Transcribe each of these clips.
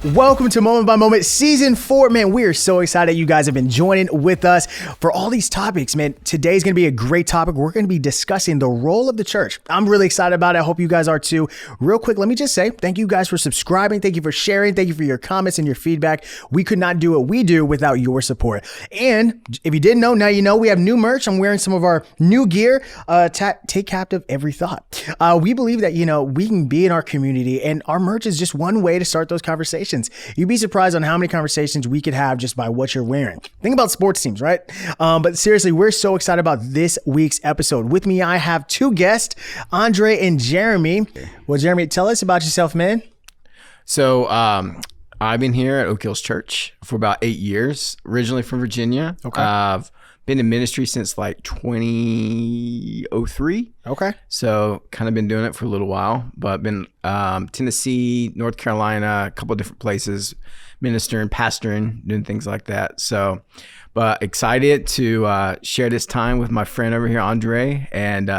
Welcome to Moment by Moment Season 4. Man, we are so excited you guys have been joining with us for all these topics. Man, today's going to be a great topic. We're going to be discussing the role of the church. I'm really excited about it. I hope you guys are too. Real quick, let me just say thank you guys for subscribing. Thank you for sharing. Thank you for your comments and your feedback. We could not do what we do without your support. And if you didn't know, now you know we have new merch. I'm wearing some of our new gear. Take captive every thought. We believe that, we can be in our community, and our merch is just one way to start those conversations. You'd be surprised on how many conversations we could have just by what you're wearing. Think about sports teams, right? But seriously, we're so excited about this week's episode. With me, I have two guests, Andre and Jeremy. Well, Jeremy, tell us about yourself, man. So I've been here at Oak Hills Church for about 8 years, originally from Virginia. Okay. I've been in ministry since like 2003. Okay. So kind of been doing it for a little while, but been Tennessee, North Carolina, a couple of different places, ministering, pastoring, doing things like that. So, but excited to share this time with my friend over here, Andre, and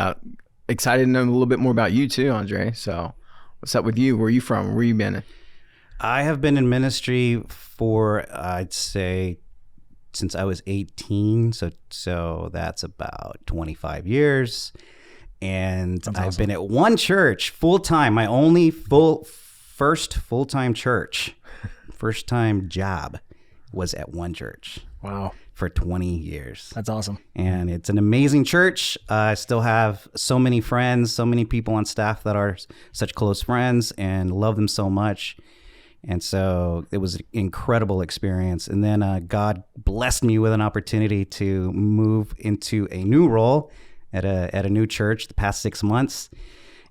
excited to know a little bit more about you too, Andre. So what's up with you? Where are you from? Where you been? I have been in ministry for, I'd say, since I was 18, so that's about 25 years, and That's I've awesome. been at one church full time. My only first full time church, first time job, was at one church. Wow. For 20 years. That's awesome. And it's an amazing church. I still have so many friends, so many people on staff that are such close friends, and love them so much. And so it was an incredible experience. And then God blessed me with an opportunity to move into a new role at a new church the past 6 months.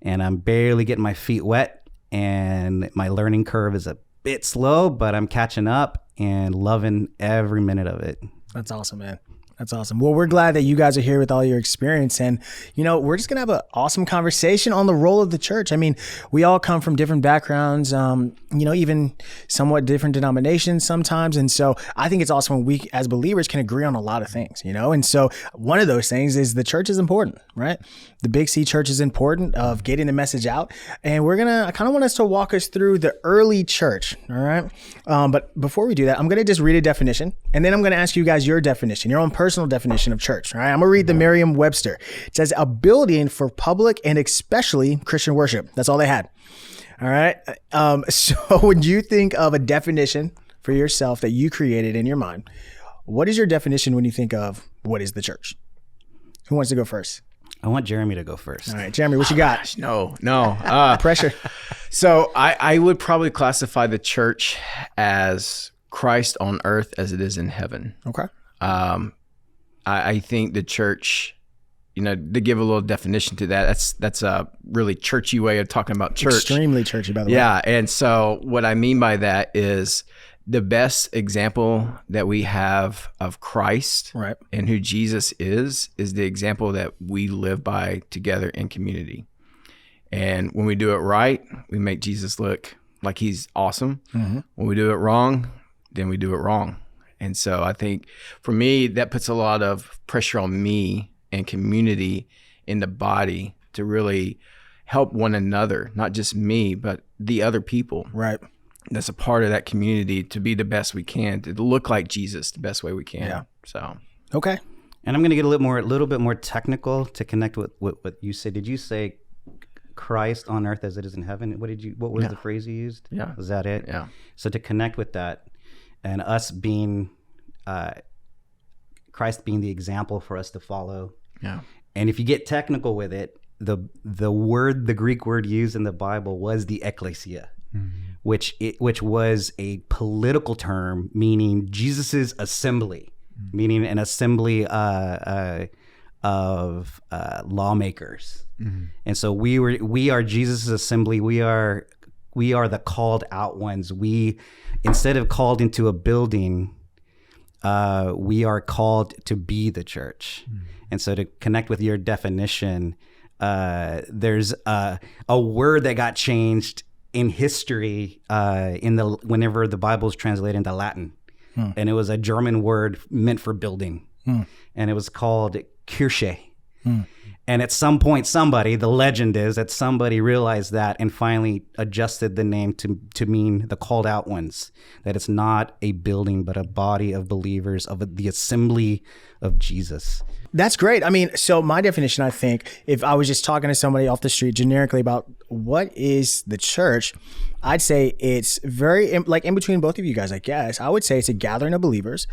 And I'm barely getting my feet wet, and my learning curve is a bit slow, but I'm catching up and loving every minute of it. That's awesome, man. That's awesome. Well, we're glad that you guys are here with all your experience, and, we're just going to have an awesome conversation on the role of the church. I mean, we all come from different backgrounds, even somewhat different denominations sometimes. And so I think it's awesome when we as believers can agree on a lot of things, and so one of those things is the church is important, right? The Big C church is important of getting the message out. And I kind of want us to walk us through the early church. All right. But before we do that, I'm going to just read a definition, and then I'm going to ask you guys your definition, your own personal definition of church. All right. I'm going to read the Merriam-Webster. It says a building for public and especially Christian worship. That's all they had. All right. So when you think of a definition for yourself that you created in your mind, what is your definition when you think of what is the church? Who wants to go first? I want Jeremy to go first. All right, Jeremy, what you got? Gosh, no. Pressure. So I would probably classify the church as Christ on earth as it is in heaven. Okay. I think the church, to give a little definition to that, that's a really churchy way of talking about church. Extremely churchy, by the way. Yeah. And so what I mean by that is the best example that we have of Christ, right, and who Jesus is the example that we live by together in community. And when we do it right, we make Jesus look like he's awesome. Mm-hmm. When we do it wrong, then we do it wrong. And so I think for me, that puts a lot of pressure on me and community in the body to really help one another, not just me, but the other people. Right. That's a part of that community to be the best we can, to look like Jesus the best way we can. Yeah. So. Okay. And I'm going to get a little bit more technical to connect with what you said. Did you say Christ on earth as it is in heaven? What was the phrase you used? Yeah. Was that it? Yeah. So to connect with that, and us being, Christ being the example for us to follow. Yeah. And if you get technical with it, the Greek word used in the Bible was the ecclesia, which was a political term meaning Jesus's assembly, meaning an assembly of lawmakers. Mm-hmm. And so we are Jesus's assembly. We are the called out ones. We, instead of called into a building, we are called to be the church. Mm. And so to connect with your definition, there's a word that got changed in history whenever the Bible is translated into Latin. And it was a German word meant for building. And it was called Kirche. And at some point, the legend is that somebody realized that and finally adjusted the name to mean the called out ones, that it's not a building, but a body of believers of the assembly of Jesus. That's great. I mean, so my definition, I think, if I was just talking to somebody off the street generically about what is the church, I'd say it's very like in between both of you guys, I guess. I would say it's a gathering of believers.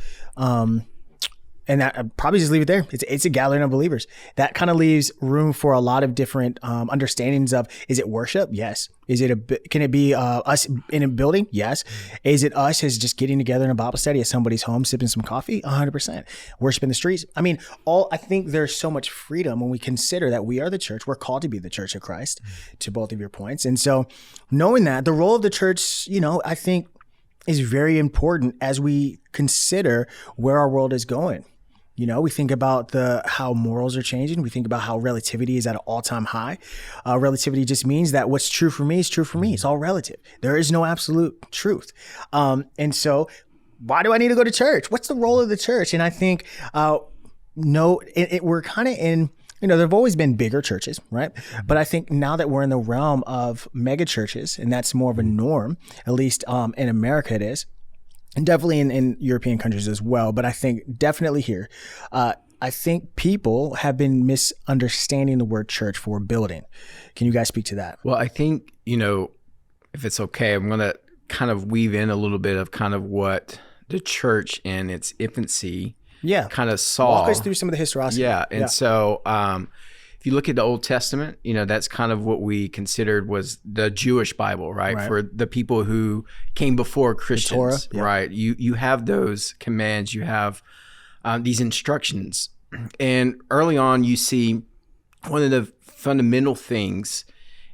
And that I'd probably just leave it there. It's a gathering of believers. That kind of leaves room for a lot of different understandings of, is it worship? Yes. Can it be us in a building? Yes. Is it us as just getting together in a Bible study at somebody's home, sipping some coffee? 100%. Worship in the streets. I mean, I think there's so much freedom when we consider that we are the church. We're called to be the church of Christ, to both of your points. And so knowing that, the role of the church, I think is very important as we consider where our world is going. We think about how morals are changing. We think about how relativity is at an all-time high. Relativity just means that what's true for me is true for me. It's all relative. There is no absolute truth. And so why do I need to go to church? What's the role of the church? And I think, we're kind of in, there have always been bigger churches, right? But I think now that we're in the realm of mega churches, and that's more of a norm, at least in America it is, and definitely in European countries as well. But I think definitely here, I think people have been misunderstanding the word church for building. Can you guys speak to that? Well, I think, if it's okay, I'm going to kind of weave in a little bit of kind of what the church in its infancy kind of saw. Walk us through some of the historicity. Yeah. And so if you look at the Old Testament, that's kind of what we considered was the Jewish Bible, right? For the people who came before Christians, right? You have those commands, you have these instructions. And early on, you see one of the fundamental things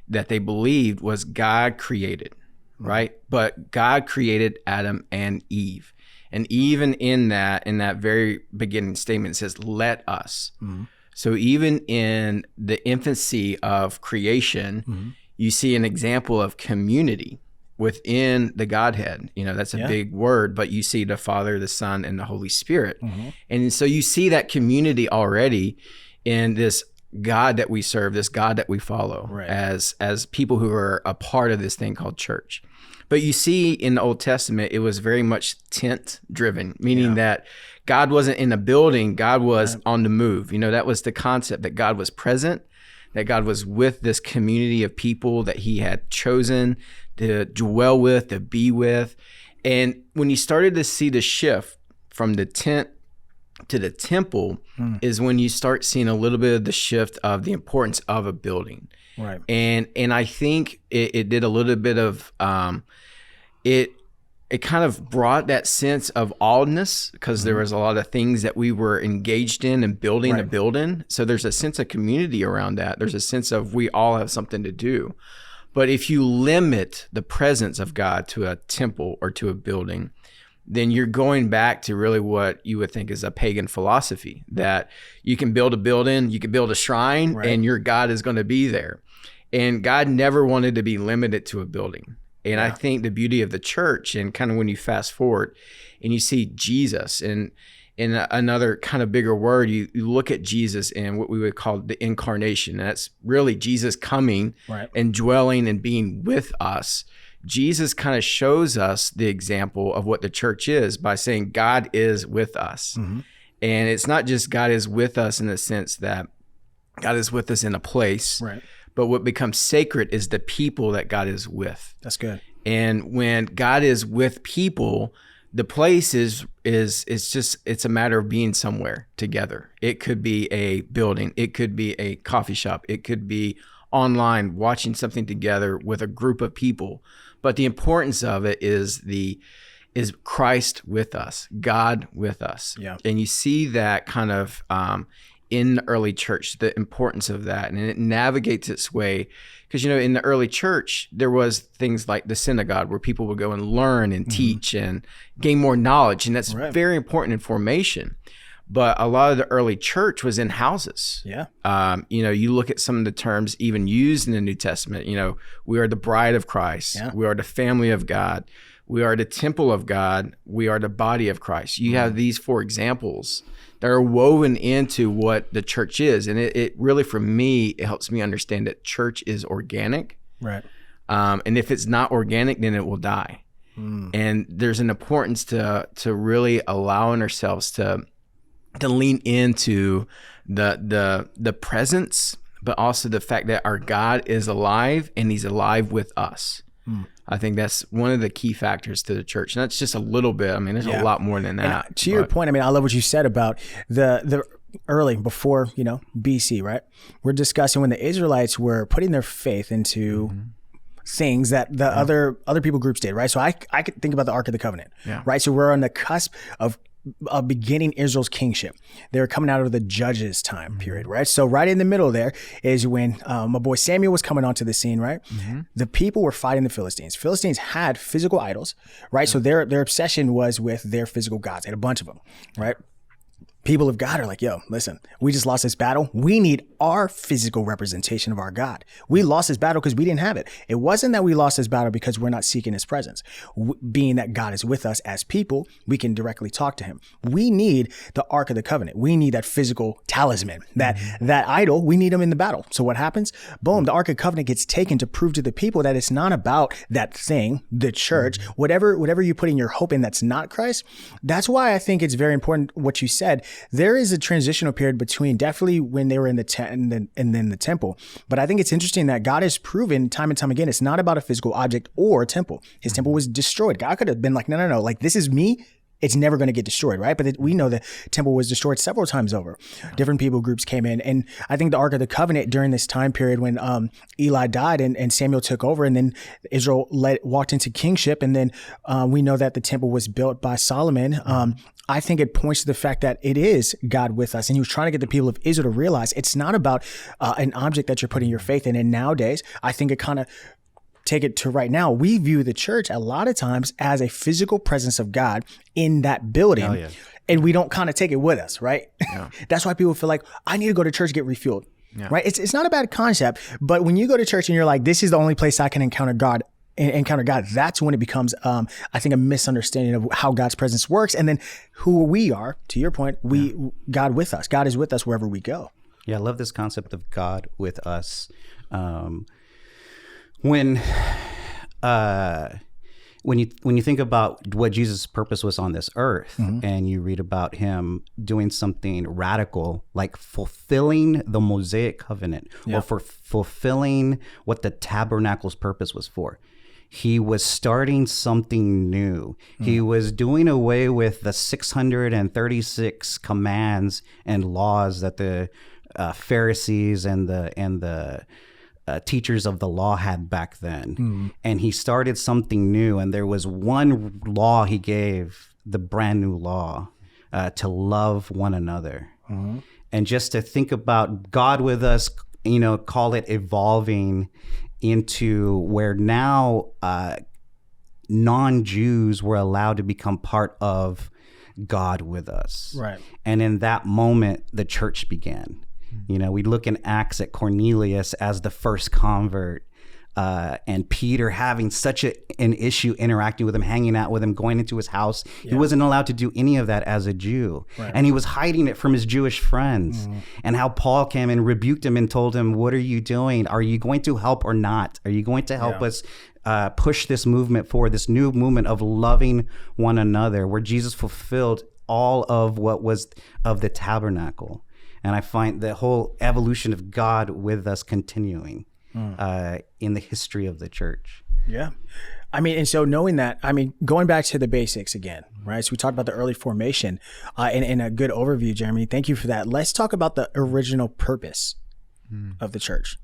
that they believed was God created, right? But God created Adam and Eve. And even in that very beginning statement, it says, let us. Mm-hmm. So even in the infancy of creation, you see an example of community within the Godhead. That's a big word, but you see the Father, the Son, and the Holy Spirit. Mm-hmm. And so you see that community already in this God that we serve, this God that we follow, as people who are a part of this thing called church. But you see in the Old Testament, it was very much tent driven, meaning that God wasn't in a building, God was on the move. That was the concept, that God was present, that God was with this community of people that he had chosen to dwell with, to be with. And when you started to see the shift from the tent to the temple is when you start seeing a little bit of the shift of the importance of a building. Right. And I think it did a little bit of, it kind of brought that sense of allness because there was a lot of things that we were engaged in and building a building. So there's a sense of community around that. There's a sense of we all have something to do. But if you limit the presence of God to a temple or to a building, then you're going back to really what you would think is a pagan philosophy, that you can build a building, you can build a shrine, and your God is going to be there. And God never wanted to be limited to a building. And I think the beauty of the church, and kind of when you fast forward and you see Jesus, and in another kind of bigger word, you look at Jesus and what we would call the incarnation. And that's really Jesus coming and dwelling and being with us. Jesus kind of shows us the example of what the church is by saying God is with us. Mm-hmm. And it's not just God is with us in the sense that God is with us in a place, but what becomes sacred is the people that God is with. That's good. And when God is with people, the place is just, it's a matter of being somewhere together. It could be a building. It could be a coffee shop. It could be online watching something together with a group of people. But the importance of it is Christ with us, God with us. Yeah. And you see that kind of in the early church, the importance of that. And it navigates its way. Because, in the early church, there was things like the synagogue where people would go and learn and teach and gain more knowledge. And that's very important in formation. But a lot of the early church was in houses. Yeah. You look at some of the terms even used in the New Testament, we are the bride of Christ. Yeah. We are the family of God. we are the temple of God, we are the body of Christ. You have these 4 examples that are woven into what the church is. And it really, for me, it helps me understand that church is organic. Right. And if it's not organic, then it will die. And there's an importance to really allowing ourselves to lean into the presence, but also the fact that our God is alive and he's alive with us. I think that's one of the key factors to the church. And that's just a little bit. I mean, there's a lot more than that. And to your point, I mean, I love what you said about the early, before, BC, right? We're discussing when the Israelites were putting their faith into things that the other people groups did, right? So I could think about the Ark of the Covenant, right? So we're on the cusp of beginning Israel's kingship. They were coming out of the Judges time period, right? So right in the middle there is when my boy Samuel was coming onto the scene, right? The people were fighting the Philistines. Philistines had physical idols, right? So their obsession was with their physical gods. They had a bunch of them, right? People of God are like, yo, listen, we just lost this battle. We need our physical representation of our God. We lost this battle because we didn't have it. It wasn't that we lost this battle because we're not seeking his presence. Being that God is with us as people, we can directly talk to him. We need the Ark of the Covenant. We need that physical talisman, that idol. We need him in the battle. So what happens? Boom, the Ark of the Covenant gets taken to prove to the people that it's not about that thing, the church, whatever you put in your hope in that's not Christ. That's why I think it's very important what you said. There is a transitional period between definitely when they were in the tent and then the temple. But I think it's interesting that God has proven time and time again, it's not about a physical object or a temple. His temple was destroyed. God could have been like, no, like this is me. It's never going to get destroyed, right? But we know the temple was destroyed several times over. Different people groups came in. And I think the Ark of the Covenant during this time period when Eli died and Samuel took over, and then Israel walked into kingship. And then we know that the temple was built by Solomon. I think it points to the fact that it is God with us. And he was trying to get the people of Israel to realize it's not about an object that you're putting your faith in. And nowadays, I think it kind of take it to right now, we view the church a lot of times as a physical presence of God in that building. Oh, yeah. And we don't kind of take it with us, right? Yeah. That's why people feel like, I need to go to church, get refueled, right? It's not a bad concept, but when you go to church and you're like, this is the only place I can encounter God, that's when it becomes, I think, a misunderstanding of how God's presence works. And then who we are, to your point, God with us. God is with us wherever we go. Yeah, I love this concept of God with us. When you think about what Jesus' purpose was on this earth, and you read about him doing something radical, like fulfilling the Mosaic covenant, or for fulfilling what the tabernacle's purpose was for. He was starting something new. He was doing away with the 636 commands and laws that the Pharisees and the teachers of the law had back then. And he started something new. And there was one law he gave, the brand new law, to love one another. And just to think about God with us, call it evolving into where now non-Jews were allowed to become part of God with us. Right. And in that moment, the church began. We look in Acts at Cornelius as the first convert, and Peter having such an issue interacting with him, hanging out with him, going into his house. He wasn't allowed to do any of that as a Jew. Right. And he was hiding it from his Jewish friends. And how Paul came and rebuked him and told him, what are you doing? Are you going to help or not? Are you going to help us push this movement forward, this new movement of loving one another, where Jesus fulfilled all of what was of the tabernacle? And I find the whole evolution of God with us continuing in the history of the church. Yeah. I mean, and so knowing that, going back to the basics again, right? So we talked about the early formation in a good overview, Jeremy. Thank you for that. Let's talk about the original purpose of the church.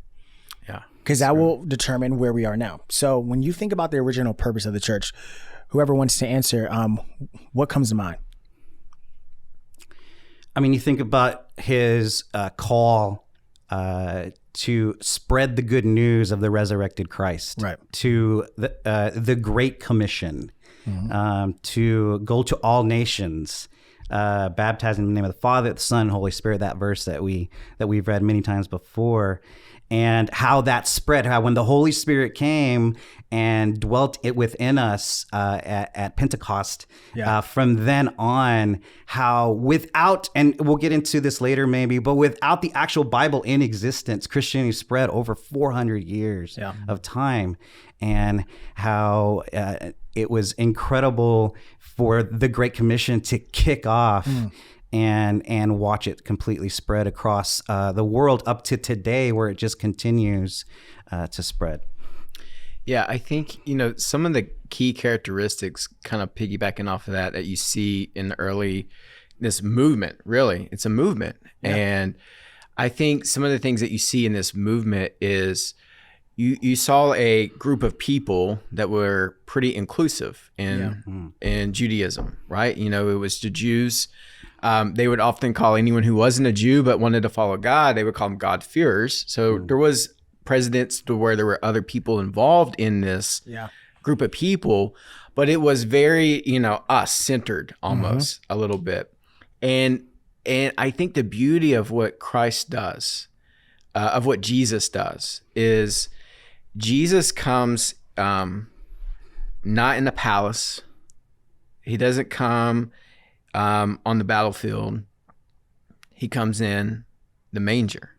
Yeah. Because that will determine where we are now. So when you think about the original purpose of the church, whoever wants to answer, what comes to mind? You think about his call to spread the good news of the resurrected Christ, right? To the Great Commission, to go to all nations, baptizing in the name of the Father, the Son, and Holy Spirit. That verse that we've read many times before, and how that spread, how when the Holy Spirit came and dwelt it within us at Pentecost, from then on, how without, and we'll get into this later maybe, but without the actual Bible in existence, Christianity spread over 400 years of time, and how it was incredible for the Great Commission to kick off and watch it completely spread across the world up to today, where it just continues to spread. Yeah, I think, some of the key characteristics kind of piggybacking off of that you see in the early, this movement, really, it's a movement. Yeah. And I think some of the things that you see in this movement is you saw a group of people that were pretty inclusive in Judaism, right? It was the Jews. They would often call anyone who wasn't a Jew but wanted to follow God, they would call them God-fearers. So there was precedents to where there were other people involved in this group of people, but it was very, us-centered almost a little bit. And I think the beauty of what Christ does, of what Jesus does, is Jesus comes not in a palace. He doesn't come on the battlefield. He comes in the manger.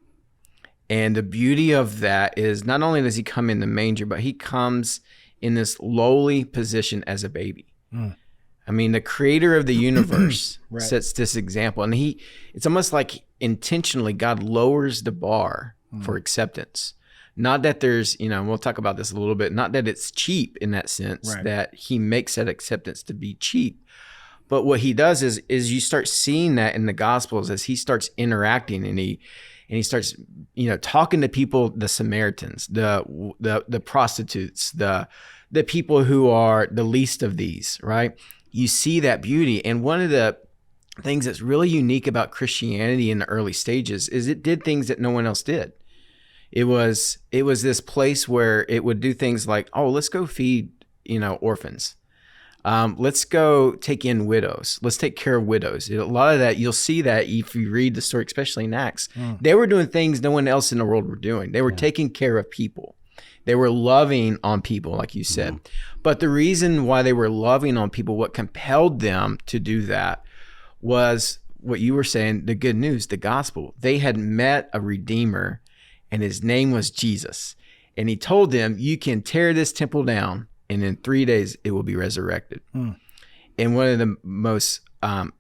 And the beauty of that is not only does he come in the manger, but he comes in this lowly position as a baby. I mean, the creator of the universe sets this example. And it's almost like intentionally God lowers the bar for acceptance. Not that there's, we'll talk about this a little bit, not that it's cheap in that sense, that he makes that acceptance to be cheap. But what he does is you start seeing that in the Gospels as he starts interacting and he starts, talking to people, the Samaritans, the prostitutes, the people who are the least of these, right? You see that beauty. And one of the things that's really unique about Christianity in the early stages is it did things that no one else did. It was this place where it would do things like, oh, let's go feed, orphans. Let's go take in widows. Let's take care of widows. A lot of that, you'll see that if you read the story, especially in Acts. They were doing things no one else in the world were doing. They were taking care of people. They were loving on people, like you said. But the reason why they were loving on people, what compelled them to do that was what you were saying, the good news, the gospel. They had met a redeemer, and his name was Jesus. And he told them, you can tear this temple down, and in 3 days, it will be resurrected. And one of the most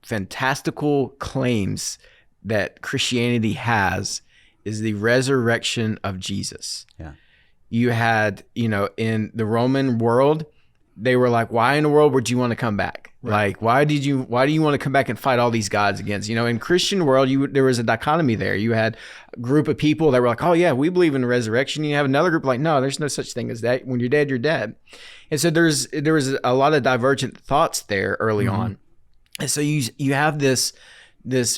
fantastical claims that Christianity has is the resurrection of Jesus. You had, in the Roman world, they were like, why in the world would you want to come back? Like, why do you want to come back and fight all these gods against? In Christian world, there was a dichotomy there. You had a group of people that were like, oh yeah, we believe in the resurrection. You have another group like, no, there's no such thing as that. When you're dead, you're dead. And so there was a lot of divergent thoughts there early on. And so you have this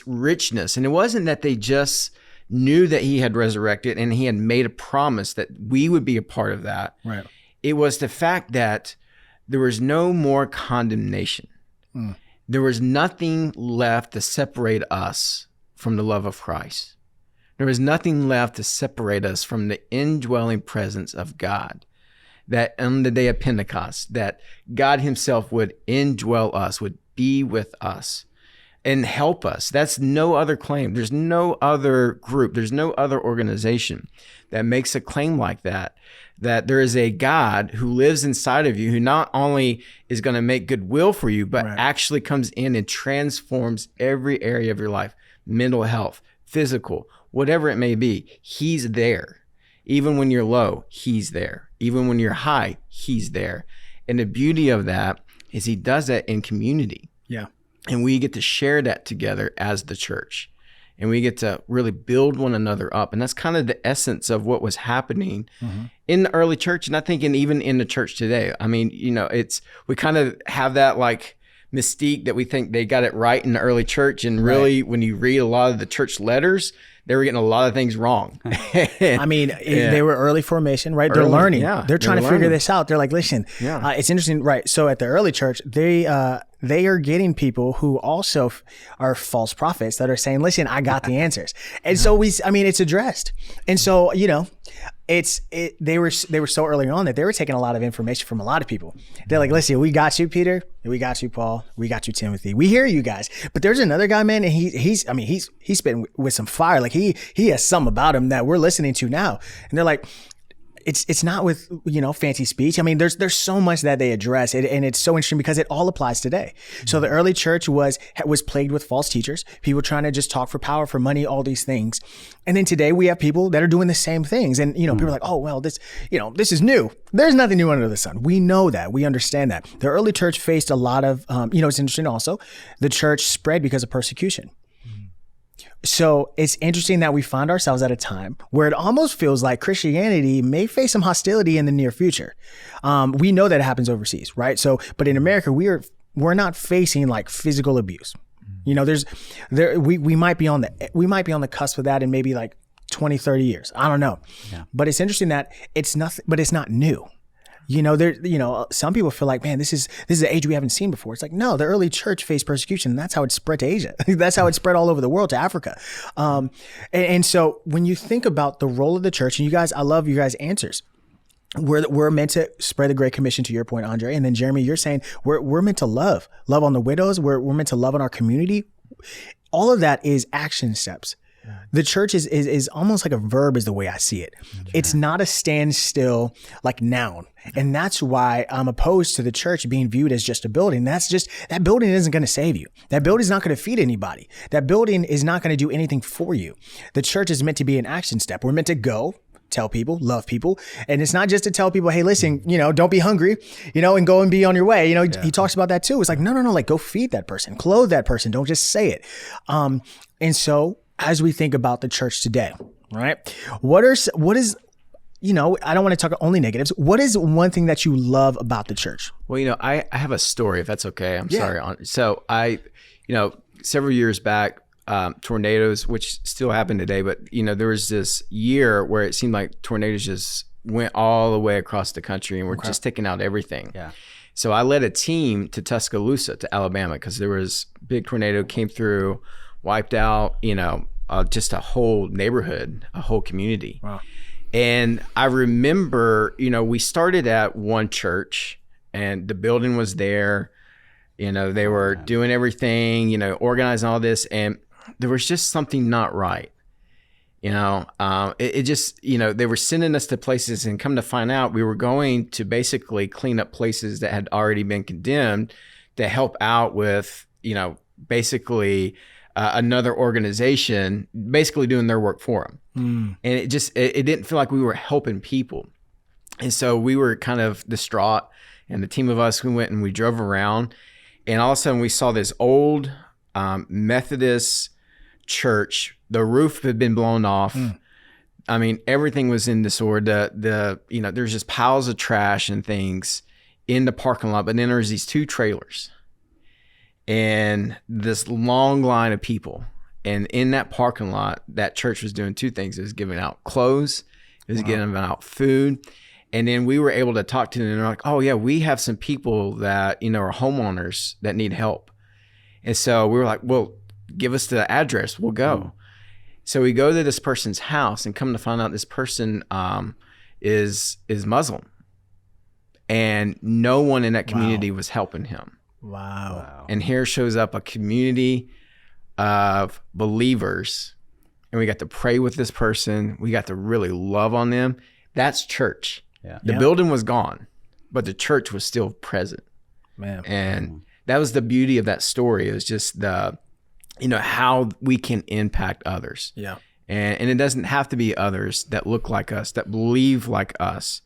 richness. And it wasn't that they just knew that he had resurrected and he had made a promise that we would be a part of that. It was the fact that there was no more condemnation. There was nothing left to separate us from the love of Christ. There was nothing left to separate us from the indwelling presence of God. That on the day of Pentecost, that God himself would indwell us, would be with us and help us. That's no other claim. There's no other group. There's no other organization that makes a claim like that. That there is a God who lives inside of you, who not only is going to make goodwill for you, but actually comes in and transforms every area of your life, mental health, physical, whatever it may be. He's there. Even when you're low, he's there. Even when you're high, he's there. And the beauty of that is he does that in community. And we get to share that together as the church. And we get to really build one another up. And that's kind of the essence of what was happening in the early church. And I think even in the church today, I mean, we kind of have that like mystique that we think they got it right in the early church. And really, when you read a lot of the church letters, they were getting a lot of things wrong. I mean, they were early formation, right? They're learning. Yeah, they're trying to figure learning. this out. They're like, listen, it's interesting, right? So at the early church, they are getting people who also are false prophets that are saying, listen, I got the answers. And so it's addressed. And so, they were so early on that they were taking a lot of information from a lot of people. They're like, listen, we got you, Peter. We got you, Paul. We got you, Timothy. We hear you guys. But there's another guy, man, and he's spitting with some fire. Like he has something about him that we're listening to now. And they're like, it's not with, fancy speech. I mean, there's so much that they address it, and it's so interesting because it all applies today. So the early church was plagued with false teachers, people trying to just talk for power, for money, all these things. And then today we have people that are doing the same things. And, people are like, oh, well, this is new. There's nothing new under the sun. We know that. We understand that. The early church faced a lot of, it's interesting also, the church spread because of persecution. So it's interesting that we find ourselves at a time where it almost feels like Christianity may face some hostility in the near future. We know that it happens overseas, right? So, but in America, we're not facing like physical abuse. We might be on the cusp of that in maybe like 20, 30 years. I don't know. Yeah. But it's interesting that it's not new. Some people feel like, man, this is an age we haven't seen before. It's like, no, the early church faced persecution, and that's how it spread to Asia. That's how it spread all over the world to Africa. And so when you think about the role of the church, and you guys, I love you guys' answers. We're meant to spread the Great Commission, to your point, Andre. And then Jeremy, you're saying we're meant to love on the widows. We're meant to love on our community. All of that is action steps. The church is almost like a verb, is the way I see it. It's not a standstill like noun. And that's why I'm opposed to the church being viewed as just a building. That building isn't going to save you. That building is not going to feed anybody. That building is not going to do anything for you. The church is meant to be an action step. We're meant to go, tell people, love people. And it's not just to tell people, hey, listen, don't be hungry, and go and be on your way. He talks about that too. It's like, no, like go feed that person, clothe that person. Don't just say it. And so as we think about the church today, right? What is, I don't want to talk only negatives. What is one thing that you love about the church? Well, I have a story, if that's okay. I'm sorry. So several years back, tornadoes, which still happen today, but there was this year where it seemed like tornadoes just went all the way across the country and were just taking out everything. Yeah. So I led a team to Tuscaloosa, to Alabama, because there was a big tornado came through, wiped out, just a whole neighborhood, a whole community. Wow. And I remember, we started at one church and the building was there, they were doing everything, organizing all this, and there was just something not right. It just, they were sending us to places, and come to find out we were going to basically clean up places that had already been condemned to help out with, basically another organization basically doing their work for them. And it didn't feel like we were helping people. And so we were kind of distraught, and the team of us, we went and we drove around, and all of a sudden we saw this old Methodist church. The roof had been blown off. I mean, everything was in disorder. There's just piles of trash and things in the parking lot, but then there's these two trailers and this long line of people. And in that parking lot, that church was doing two things. It was giving out clothes, it was giving out food. And then we were able to talk to them, and they're like, oh yeah, we have some people that, are homeowners that need help. And so we were like, well, give us the address, we'll go. So we go to this person's house, and come to find out this person is Muslim. And no one in that community was helping him. Wow. And here shows up a community of believers, and we got to pray with this person. We got to really love on them. That's church. Yeah. The building was gone, but the church was still present. Man. And that was the beauty of that story. It was just the, how we can impact others. Yeah. And it doesn't have to be others that look like us, that believe like us.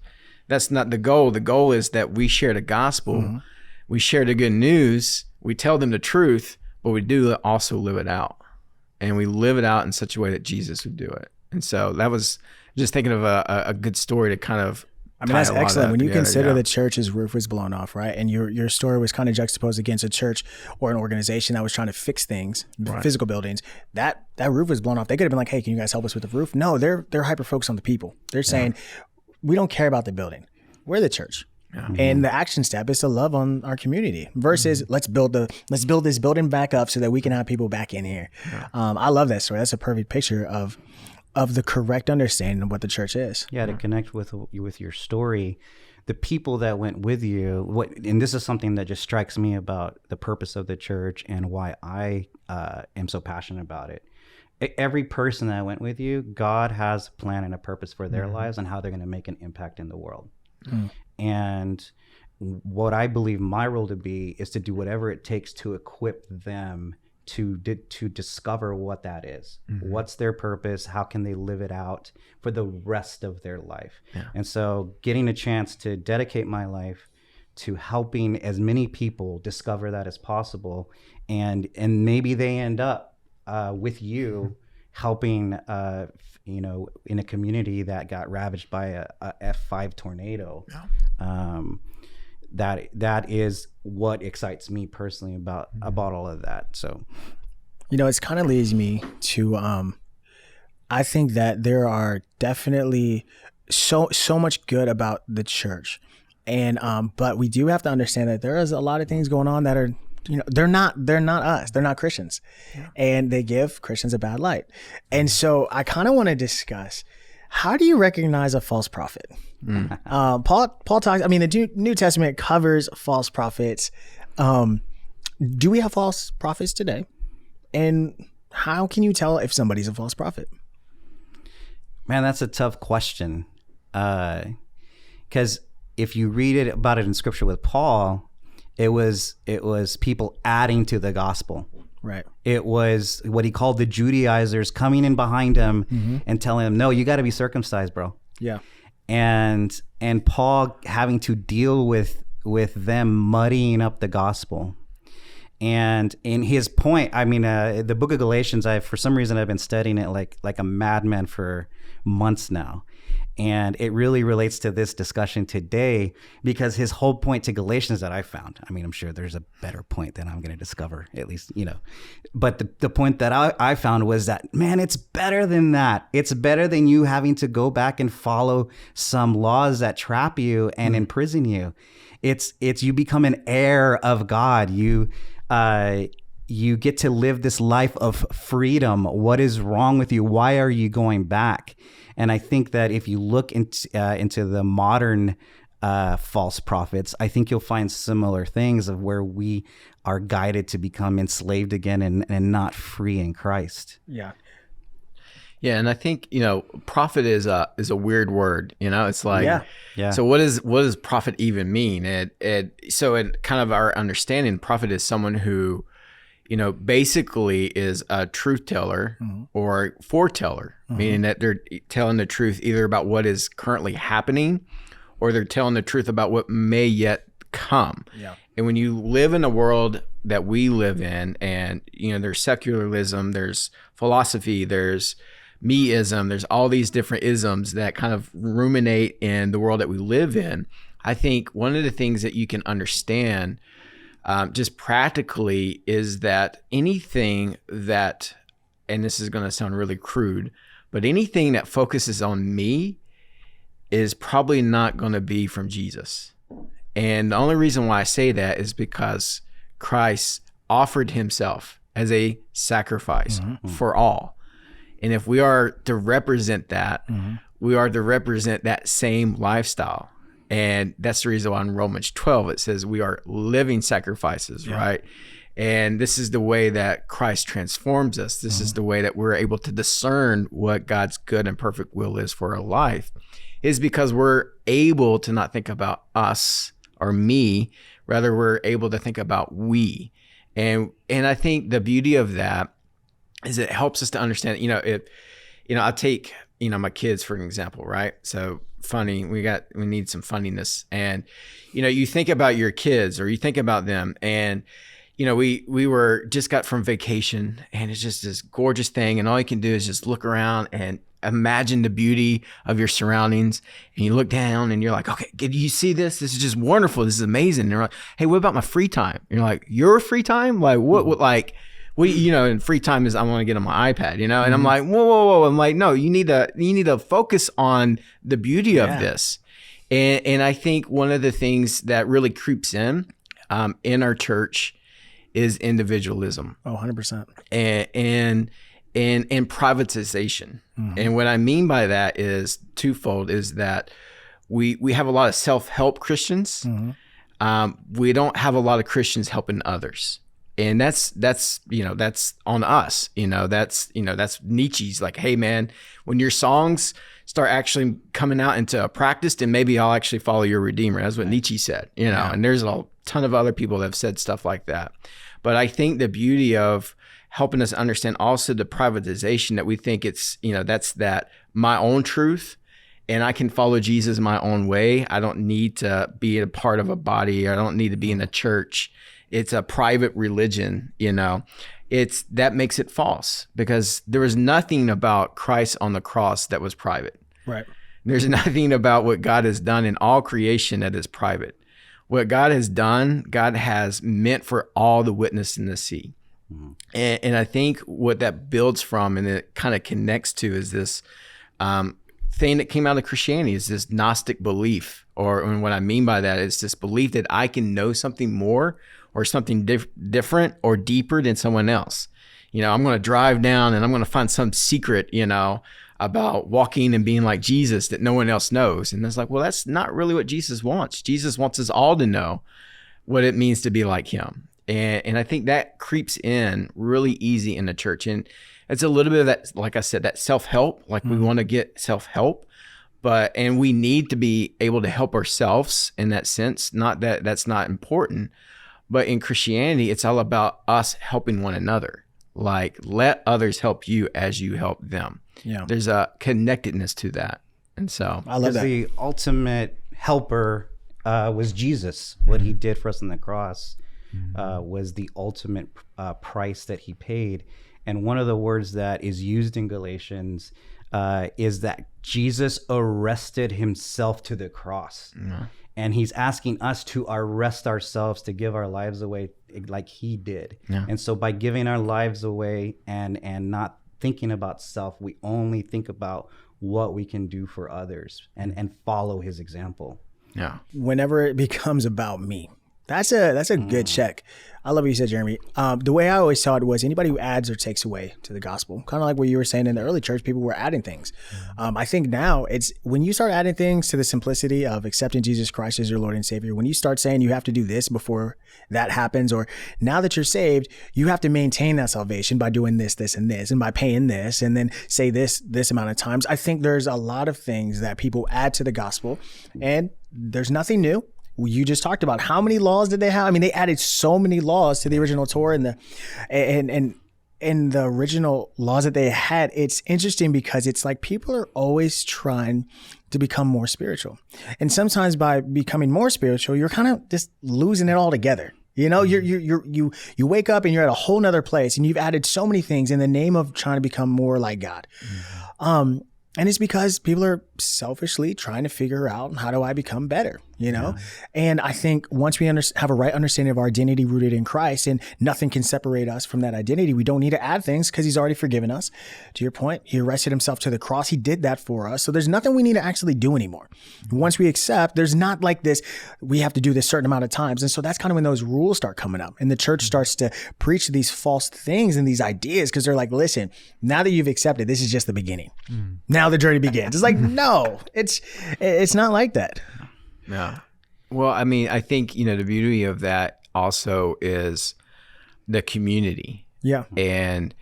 That's not the goal. The goal is that we share the gospel. We share the good news. We tell them the truth, but we do also live it out. And we live it out in such a way that Jesus would do it. And so that was just thinking of a good story to kind of I mean, that's tie a lot of excellent. that When you together, consider yeah. the church's roof was blown off, right? And your story was kind of juxtaposed against a church or an organization that was trying to fix things, physical buildings. That roof was blown off. They could have been like, hey, can you guys help us with the roof? No, they're hyper focused on the people. They're saying, we don't care about the building. We're the church. And the action step is to love on our community versus let's build this building back up so that we can have people back in here. I love that story. That's a perfect picture of the correct understanding of what the church is. Yeah, to connect with your story, the people that went with you, and this is something that just strikes me about the purpose of the church and why I am so passionate about it. Every person that went with you, God has a plan and a purpose for their lives and how they're going to make an impact in the world. And what I believe my role to be is to do whatever it takes to equip them to discover what that is. What's their purpose? How can they live it out for the rest of their life? And so getting a chance to dedicate my life to helping as many people discover that as possible, and maybe they end up with you helping in a community that got ravaged by a F5 tornado. That is what excites me personally about all of that. So, it kind of leads me to, I think that there are definitely so much good about the church, and but we do have to understand that there is a lot of things going on that are, they're not us. They're not Christians, and they give Christians a bad light. And so I kind of want to discuss, how do you recognize a false prophet? Paul talks, I mean, the New Testament covers false prophets. Do we have false prophets today? And how can you tell if somebody's a false prophet? Man, that's a tough question. Because if you read about it in scripture with Paul, it was people adding to the gospel. Right. It was what he called the Judaizers coming in behind him and telling him, no, you got to be circumcised, bro. Yeah. And Paul having to deal with them muddying up the gospel. And in his point, I mean, the book of Galatians, for some reason, I've been studying it like a madman for months now. And it really relates to this discussion today, because his whole point to Galatians that I found, I mean, I'm sure there's a better point that I'm going to discover, at least, but the point that I found was that, man, it's better than that. It's better than you having to go back and follow some laws that trap you and imprison you. It's you become an heir of God. You get to live this life of freedom. What is wrong with you? Why are you going back? And I think that if you look into the modern false prophets, I think you'll find similar things of where we are guided to become enslaved again and not free in Christ. Yeah. Yeah, and I think prophet is a weird word. It's like, yeah. So what does prophet even mean? So in kind of our understanding, prophet is someone who, basically is a truth teller or foreteller, meaning that they're telling the truth either about what is currently happening, or they're telling the truth about what may yet come. Yeah. And when you live in a world that we live in, and there's secularism, there's philosophy, there's meism, there's all these different isms that kind of ruminate in the world that we live in. I think one of the things that you can understand just practically is that anything that, and this is going to sound really crude, but anything that focuses on me is probably not going to be from Jesus. And the only reason why I say that is because Christ offered himself as a sacrifice for all. And if we are to represent that, we are to represent that same lifestyle. And that's the reason why in Romans 12, it says we are living sacrifices, right? And this is the way that Christ transforms us. This is the way that we're able to discern what God's good and perfect will is for our life, is because we're able to not think about us or me, rather we're able to think about we. And I think the beauty of that is it helps us to understand, I'll take, my kids for an example, right? So funny, we need some funniness. And, you think about your kids, or you think about them, and, we got from vacation, and it's just this gorgeous thing. And all you can do is just look around, and imagine the beauty of your surroundings, and you look down and you're like, okay, do you see this? This is just wonderful. This is amazing. And they're like, hey, what about my free time? And you're like, your free time? Like what like, we, you know, and free time is I want to get on my iPad, you know? And I'm like, whoa. I'm like, no, you need to focus on the beauty of this. And I think one of the things that really creeps in our church is individualism. Oh, 100%. And privatization. And what I mean by that is twofold, is that we have a lot of self-help Christians. We don't have a lot of Christians helping others. And that's on us. That's Nietzsche's like, hey man, when your songs start actually coming out into a practice, then maybe I'll actually follow your Redeemer. That's what Nietzsche said, and there's a ton of other people that have said stuff like that. But I think the beauty of helping us understand also the privatization that we think it's, that's that my own truth, and I can follow Jesus my own way. I don't need to be a part of a body. I don't need to be in a church. It's a private religion, that makes it false, because there was nothing about Christ on the cross that was private. Right. There's nothing about what God has done in all creation that is private. What God has done, God has meant for all the witness in the sea. And I think what that builds from, and it kind of connects to, is this thing that came out of Christianity, is this Gnostic belief. And what I mean by that is this belief that I can know something more or something different or deeper than someone else. I'm going to drive down and I'm going to find some secret, about walking and being like Jesus that no one else knows. And it's like, well, that's not really what Jesus wants. Jesus wants us all to know what it means to be like him. And I think that creeps in really easy in the church. And it's a little bit of that, like I said, that self-help, like we want to get self-help, and we need to be able to help ourselves in that sense. Not that that's not important, but in Christianity, it's all about us helping one another. Like, let others help you as you help them. Yeah. There's a connectedness to that. And so I love that. The ultimate helper was Jesus. What he did for us on the cross was the ultimate price that he paid. And one of the words that is used in Galatians is that Jesus arrested himself to the cross. And he's asking us to arrest ourselves, to give our lives away like he did. And so by giving our lives away and not thinking about self, we only think about what we can do for others and follow his example. Whenever it becomes about me, that's a good check. I love what you said, Jeremy. The way I always saw it was anybody who adds or takes away to the gospel, kind of like what you were saying in the early church, people were adding things. I think now it's when you start adding things to the simplicity of accepting Jesus Christ as your Lord and Savior, when you start saying you have to do this before that happens, or now that you're saved, you have to maintain that salvation by doing this, this, and this, and by paying this, and then say this amount of times. I think there's a lot of things that people add to the gospel, and there's nothing new. You just talked about how many laws did they have? I mean, they added so many laws to the original Torah and the original laws that they had. It's interesting because it's like people are always trying to become more spiritual. And sometimes by becoming more spiritual, you're kind of just losing it all together. You wake up and you're at a whole nother place and you've added so many things in the name of trying to become more like God. And it's because people are selfishly trying to figure out, how do I become better? And I think once we have a right understanding of our identity rooted in Christ, and nothing can separate us from that identity, we don't need to add things because he's already forgiven us. To your point, he arrested himself to the cross. He did that for us. So there's nothing we need to actually do anymore. Once we accept, there's not like this, we have to do this certain amount of times. And so that's kind of when those rules start coming up and the church starts to preach these false things and these ideas because they're like, listen, now that you've accepted, this is just the beginning. Now the journey begins. It's like, no, it's not like that. No. Well, I mean, I think, the beauty of that also is the community. Yeah. And,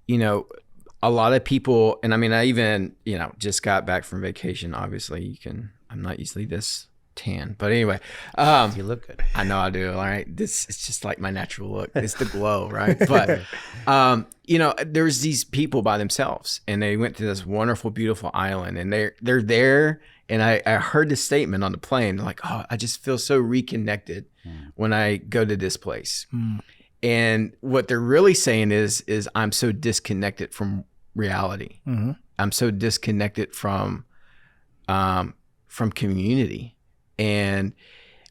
a lot of people, and I mean, I even, just got back from vacation. Obviously, I'm not usually this tan, but anyway. You look good. I know I do. All right. It's just like my natural look. It's the glow, right? But, there's these people by themselves and they went to this wonderful, beautiful island and they're there. And I heard the statement on the plane, like, oh, I just feel so reconnected when I go to this place. And what they're really saying is I'm so disconnected from reality. Mm-hmm. I'm so disconnected from community. And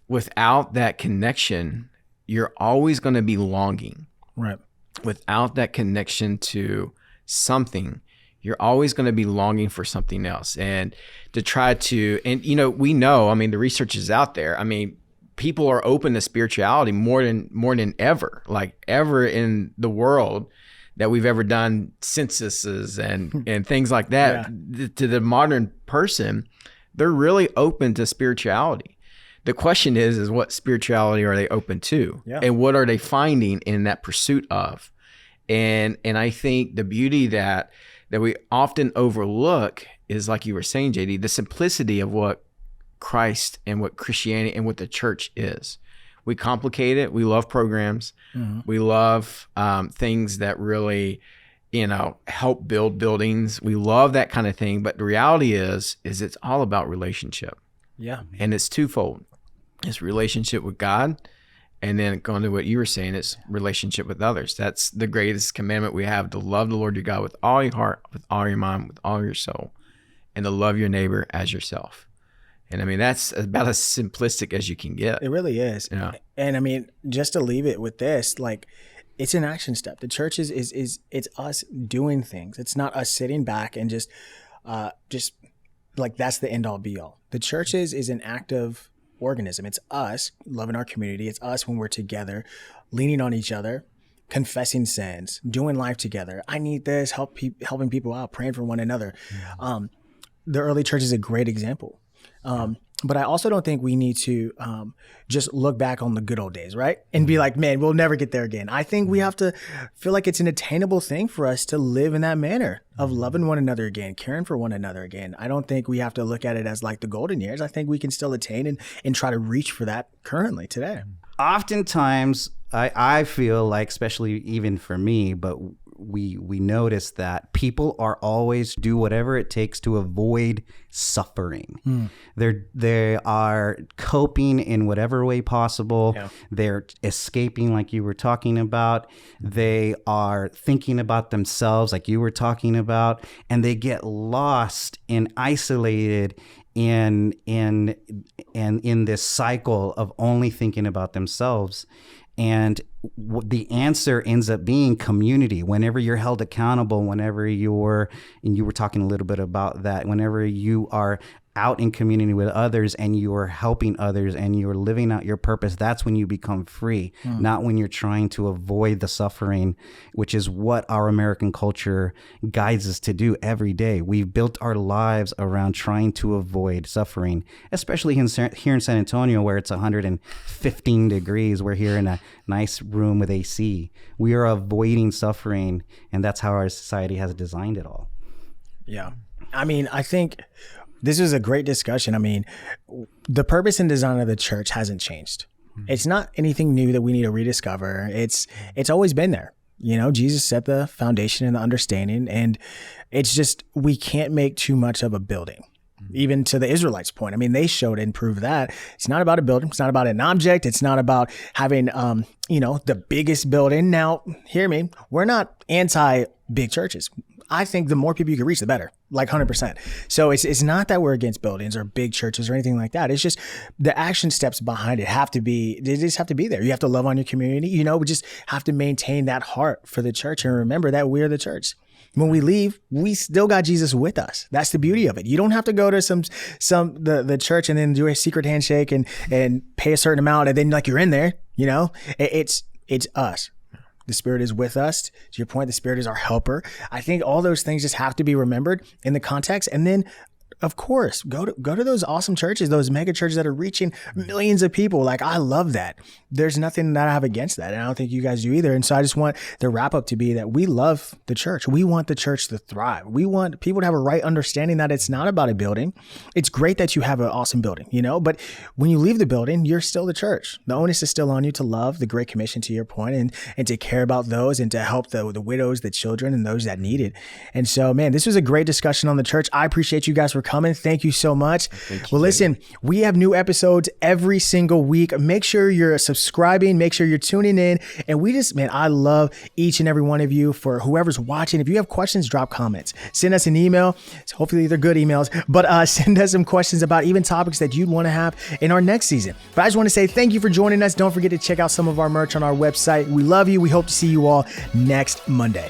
without that connection, you're always going to be longing. Right. Without that connection to something, you're always going to be longing for something else. And to try to, and we know, I mean, the research is out there. I mean, people are open to spirituality more than ever, like ever in the world that we've ever done censuses and things like that. Yeah. To the modern person, they're really open to spirituality. The question is what spirituality are they open to? Yeah. And what are they finding in that pursuit of? And I think the beauty that we often overlook is, like you were saying, JD, the simplicity of what Christ and what Christianity and what the church is. We complicate it. We love programs. Mm-hmm. We love things that really, help build buildings. We love that kind of thing. But the reality is it's all about relationship. Yeah. And it's twofold. It's relationship with God, and then going to what you were saying, it's relationship with others. That's the greatest commandment we have, to love the Lord your God with all your heart, with all your mind, with all your soul, and to love your neighbor as yourself. And I mean, that's about as simplistic as you can get. It really is. Yeah. And I mean, just to leave it with this, like, it's an action step. The church is it's us doing things. It's not us sitting back and just like that's the end all be all. The church is an active organism. It's us loving our community. It's us when we're together, leaning on each other, confessing sins, doing life together. I need this, helping people out, praying for one another. The early church is a great example. But I also don't think we need to just look back on the good old days, right? And be like, man, we'll never get there again. I think we have to feel like it's an attainable thing for us to live in that manner of loving one another again, caring for one another again. I don't think we have to look at it as like the golden years. I think we can still attain and try to reach for that currently today. Oftentimes, I feel like, especially even for me, but we notice that people are always do whatever it takes to avoid suffering. They are coping in whatever way possible. Yeah. They're escaping, like you were talking about. They are thinking about themselves, like you were talking about, and they get lost and isolated in this cycle of only thinking about themselves. And the answer ends up being community. Whenever you're held accountable, and you were talking a little bit about that, whenever you are out in community with others and you are helping others and you're living out your purpose, that's when you become free, not when you're trying to avoid the suffering, which is what our American culture guides us to do every day. We've built our lives around trying to avoid suffering, especially here in San Antonio, where it's 115 degrees. We're here in a nice room with AC. We are avoiding suffering, and that's how our society has designed it all. Yeah. I mean, I think this is a great discussion. I mean, the purpose and design of the church hasn't changed. It's not anything new that we need to rediscover. It's always been there. Jesus set the foundation and the understanding, and it's just, we can't make too much of a building. Even to the Israelites' point. I mean, they showed and proved that it's not about a building. It's not about an object. It's not about having, the biggest building. Now, hear me. We're not anti big churches. I think the more people you can reach, the better, like 100%. So it's not that we're against buildings or big churches or anything like that. It's just the action steps behind it they just have to be there. You have to love on your community. We just have to maintain that heart for the church and remember that we're the church. When we leave, we still got Jesus with us. That's the beauty of it. You don't have to go to the church and then do a secret handshake and pay a certain amount and then like you're in there. It's us. The Spirit is with us. To your point, the Spirit is our helper. I think all those things just have to be remembered in the context. And then, of course, go to those awesome churches, those mega churches that are reaching millions of people. Like, I love that. There's nothing that I have against that. And I don't think you guys do either. And so I just want the wrap up to be that we love the church. We want the church to thrive. We want people to have a right understanding that it's not about a building. It's great that you have an awesome building, but when you leave the building, you're still the church. The onus is still on you to love, the Great Commission, to your point, and to care about those and to help the widows, the children, and those that need it. And so, man, this was a great discussion on the church. I appreciate you guys for coming coming. Thank you so much. Thank you, Well, listen, we have new episodes every single week. Make sure you're subscribing. Make sure you're tuning in. And I love each and every one of you. For whoever's watching, if you have questions, drop comments. Send us an email. Hopefully they're good emails, but send us some questions about even topics that you'd want to have in our next season. But I just want to say thank you for joining us. Don't forget to check out some of our merch on our website. We love you. We hope to see you all next Monday.